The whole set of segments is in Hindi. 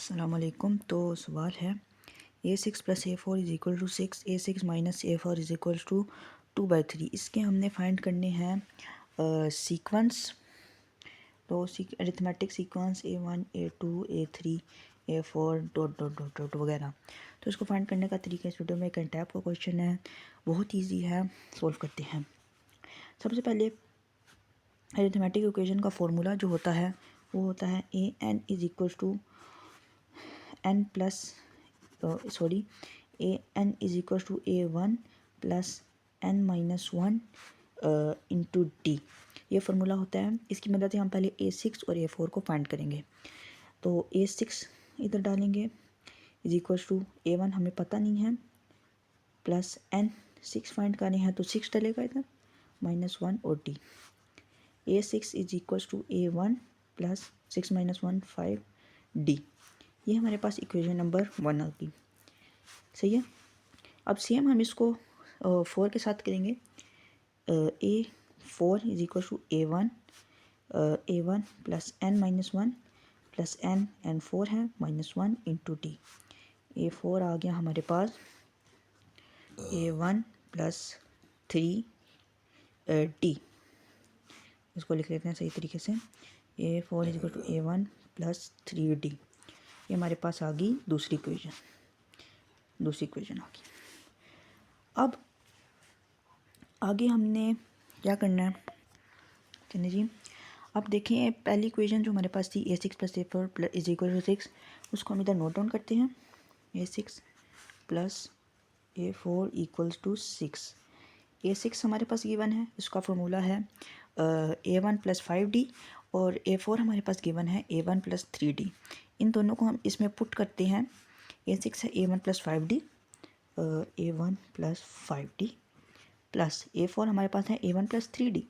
अस्सलाम वालेकुम। तो सवाल है a6 + a4 = 6, a6 - a4 = 2/3। इसके हमने फाइंड करने हैं सीक्वेंस। तो arithmetic sequence a1 a2 a3 a4 dot dot dot dot वगैरह। तो इसको फाइंड करने का तरीका इस वीडियो में एक टाइप का क्वेश्चन है, बहुत ईजी है, सोल्व करते हैं। सबसे पहले अरिथमेटिक इक्वेशन का फॉर्मूला जो होता है वो होता है an = n plus an = a1 + n-1 into D. ये फार्मूला होता है। इसकी मदद से हम पहले a6 और a4 को फाइंड करेंगे। तो a6 इधर डालेंगे = a1 हमें पता नहीं है, प्लस n6 फाइंड करने हैं तो 6 डलेगा इधर, -1 और डी। a6 = a1 + 6 - 1 5 D. ये हमारे पास इक्वेशन नंबर 1 आ गई। सही है। अब सेम हम इसको 4 के साथ करेंगे। a4 = a1 + n-1 + n 4 है -1 इंटू डी। a4 आ गया हमारे पास a1 + 3 डी। इसको लिख लेते हैं सही तरीके से। a4 = a1 + 3 D. ये हमारे पास आ गई दूसरी इक्वेशन आ गई। अब आगे हमने क्या करना है, चलिए जी। अब देखिए पहली इक्वेशन जो हमारे पास थी a6 + a4 = 6, उसको हम इधर नोट डाउन करते हैं। a6 + a4 = 6। a6 हमारे पास गिवन है, इसका फॉर्मूला है a1 + 5d, और a4 हमारे पास गिवन है a1 + 3d। इन दोनों को हम इसमें पुट करते हैं। a6 है a1 + 5d, a1 + 5d plus a4 हमारे पास है a1 + 3d,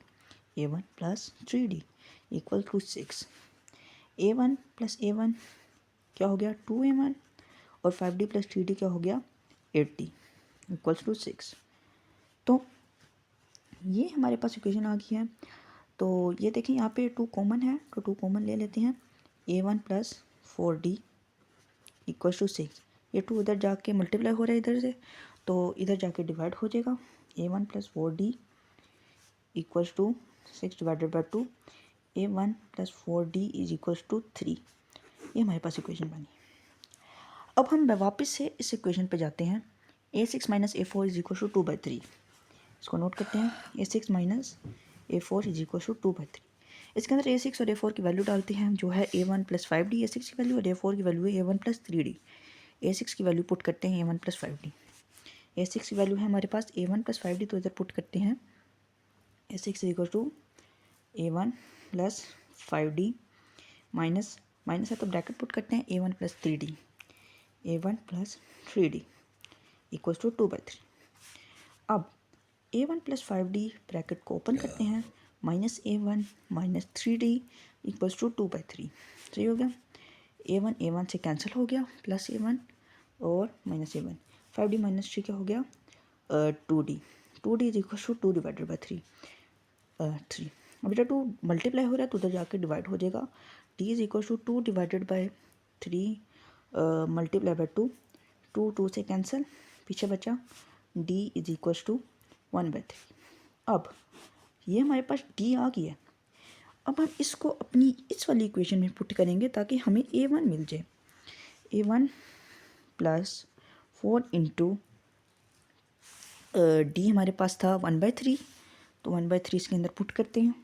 a1 + 3d = 6। a1 + a1 क्या हो गया 2a1, और 5d + 3d क्या हो गया 8d = 6। तो ये हमारे पास इक्वेशन आ गई है। तो ये देखें यहाँ पे 2 कॉमन है, तो 2 कॉमन ले लेते हैं। a1 + 4d = 6। ये 2 उधर जाके मल्टीप्लाई हो रहा है इधर से, तो इधर जाके डिवाइड हो जाएगा। a1 + 4d = 6 / 2, a1 + 4d = 3। ये हमारे पास इक्वेशन बनी। अब हम वापस से इस इक्वेशन पे जाते हैं। a6 - a4 = 2/3। इसको नोट करते हैं। a6 - a4 = 2/3। इसके अंदर a6 और a4 की वैल्यू डालते हैं, जो है a1 + 5d a6 की वैल्यू, और a4 की वैल्यू है a1 + 3d। a6 की वैल्यू पुट करते हैं a1 + 5d। a6 की वैल्यू है हमारे पास a1 + 5d, तो इधर पुट करते हैं a6 = a1 + 5d माइनस है तो ब्रैकेट पुट करते हैं a1 + 3d, a1 + 3d = 2/3। अब a1 + 5d ब्रैकेट को ओपन करते हैं, -a1 - 3d = 2/3। सही हो गया। a1 से कैंसिल हो गया, प्लस a1 और -a1, 5d - 3 क्या हो गया 2d। 2d = 2 / 3 3। अब बेटा 2 मल्टीप्लाई हो रहा है तो उधर जाके डिवाइड हो जाएगा। d = 2 / 3 मल्टीप्लाई बाय 2, 2 से कैंसिल, पीछे बचा d = 1/3। अब ये हमारे पास d आ गई है। अब हम इसको अपनी इस वाली इक्वेशन में पुट करेंगे ताकि हमें a1 मिल जाए। a1 + 4 इंटू d हमारे पास था 1/3, तो 1/3 इसके अंदर पुट करते हैं।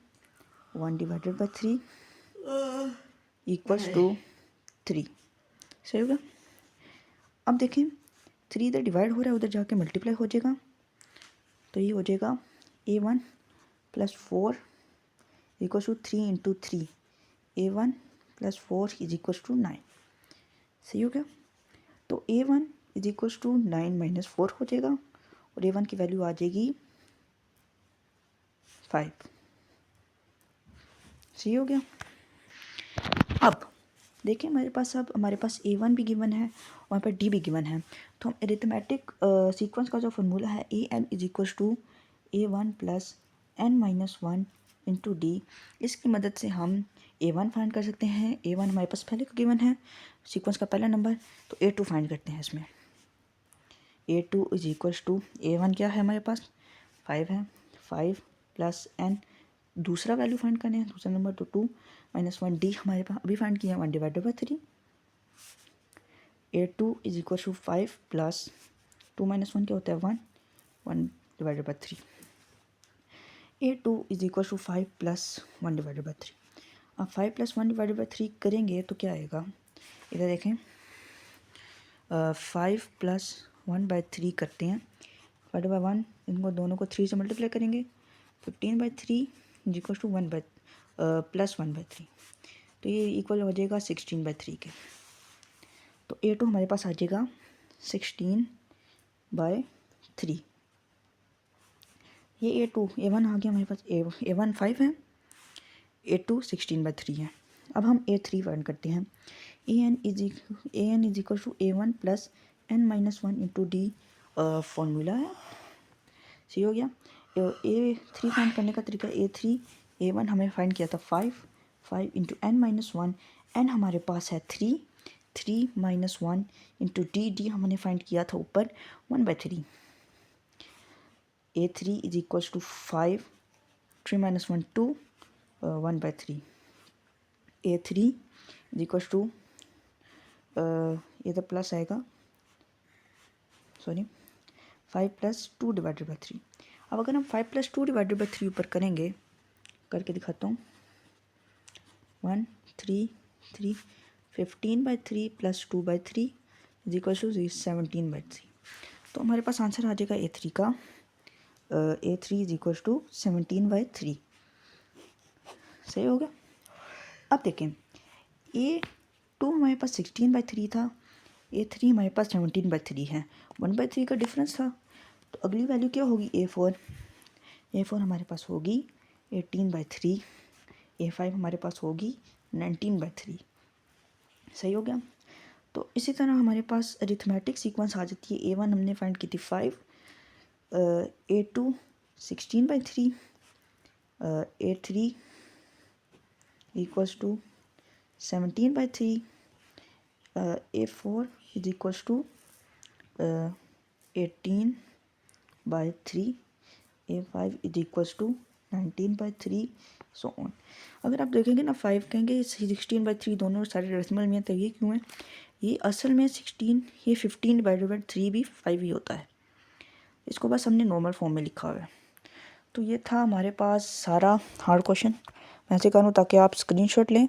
1 / 3 = 3। सही होगा। अब देखें 3 इधर डिवाइड हो रहा है, उधर जाके मल्टीप्लाई हो जाएगा, तो ये हो जाएगा a1 + 4 = 3 इंटू 3, a1 + 4 = 9। सही हो गया। तो a1 = 9 - 4 हो जाएगा, और a1 की वैल्यू आ जाएगी 5। सही हो गया। अब देखिए हमारे पास a1 भी गिवन है, वहाँ पर d भी गिवन है। तो हम अरिथमेटिक सीक्वेंस का जो फार्मूला है an = a1 + n - 1 into D, इसकी मदद से हम A1 फाइंड कर सकते हैं। A1 हमारे पास पहले का गिवन है, सीक्वेंस का पहला नंबर, तो A2 फाइंड करते हैं इसमें। A2 is equals to A1 क्या है हमारे पास 5 है, 5 प्लस n दूसरा वैल्यू फाइंड करने हैं, दूसरा नंबर तो 2 माइनस 1 D हमारे पास अभी फाइंड किया 1 divided by 3। A2 is equal to 5 plus 2 minus 1 क्या होता है 1, 1 divided by 3। A2 is equal to 5 plus 1 divided by 3। अब 5 प्लस 1 डिवाइडेड बाई 3 करेंगे तो क्या आएगा, इधर देखें 5 प्लस 1 बाई 3 करते हैं, डिवाइडेड बाई 1, इनको दोनों को 3 से मल्टीप्लाई करेंगे, 15 by 3 is equal to 1 by plus 1 by 3, तो ये इक्वल हो जाएगा 16 बाई 3 के। तो A2 हमारे पास आ जाएगा 16 बाई 3। ये A1 आ गया हमारे पास, A1 5 है, A2 16 बाई 3 है। अब हम A3 फाइंड करते हैं। an is equal to A1 plus n minus 1 into D formula है, सही हो गया। A3 फाइंड करने का तरीका, A1 हमें फाइंड किया था 5 इंटू n माइनस 1, n हमारे पास है 3 माइनस 1 इंटू डी हमने फाइंड किया था ऊपर 1 by 3। A3 is equal to 5, 3 minus 1 2, 1 by 3। A3 is equal to ये तो प्लस आएगा, सॉरी 5 प्लस 2 डिवाइडेड बाई 3। अब अगर हम 5 प्लस 2 डिवाइडेड बाई 3 ऊपर करेंगे, करके दिखाता हूँ, 1 3 3, 15 by 3 plus 2 by 3 is equal to 17 by 3। तो हमारे पास आंसर आ जाएगा A3 का, A3 is equal to 17 by 3, सही हो गया। अब देखें A2 हमारे पास 16 बाई 3 था, A3 हमारे पास 17 बाई 3 है, 1 बाई 3 का डिफरेंस था। तो अगली वैल्यू क्या होगी A4 हमारे पास होगी 18 बाई 3, A5 हमारे पास होगी 19 बाई 3, सही हो गया। तो इसी तरह हमारे पास अरिथमेटिक सीक्वेंस आ जाती है। A1 हमने फाइंड की थी 5, A2 16 by 3, A3 equals to 17 by 3, A4 is equals to 18 by 3, A5 is equals to 19 by 3, so on. अगर आप देखेंगे ना 5 कहेंगे 16 बाई 3 दोनों सारे डेसिमल में, तो ये क्यों है, ये असल में 16, ये 15 डिवाइडेड बाई 3 भी 5 ही होता है, इसको बस हमने नॉर्मल फॉर्म में लिखा हुआ है। तो ये था हमारे पास सारा हार्ड क्वेश्चन। मैं ऐसे करूँ ताकि आप स्क्रीनशॉट लें,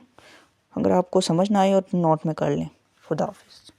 अगर आपको समझ ना आए और नोट में कर लें। खुदा हाफिज़।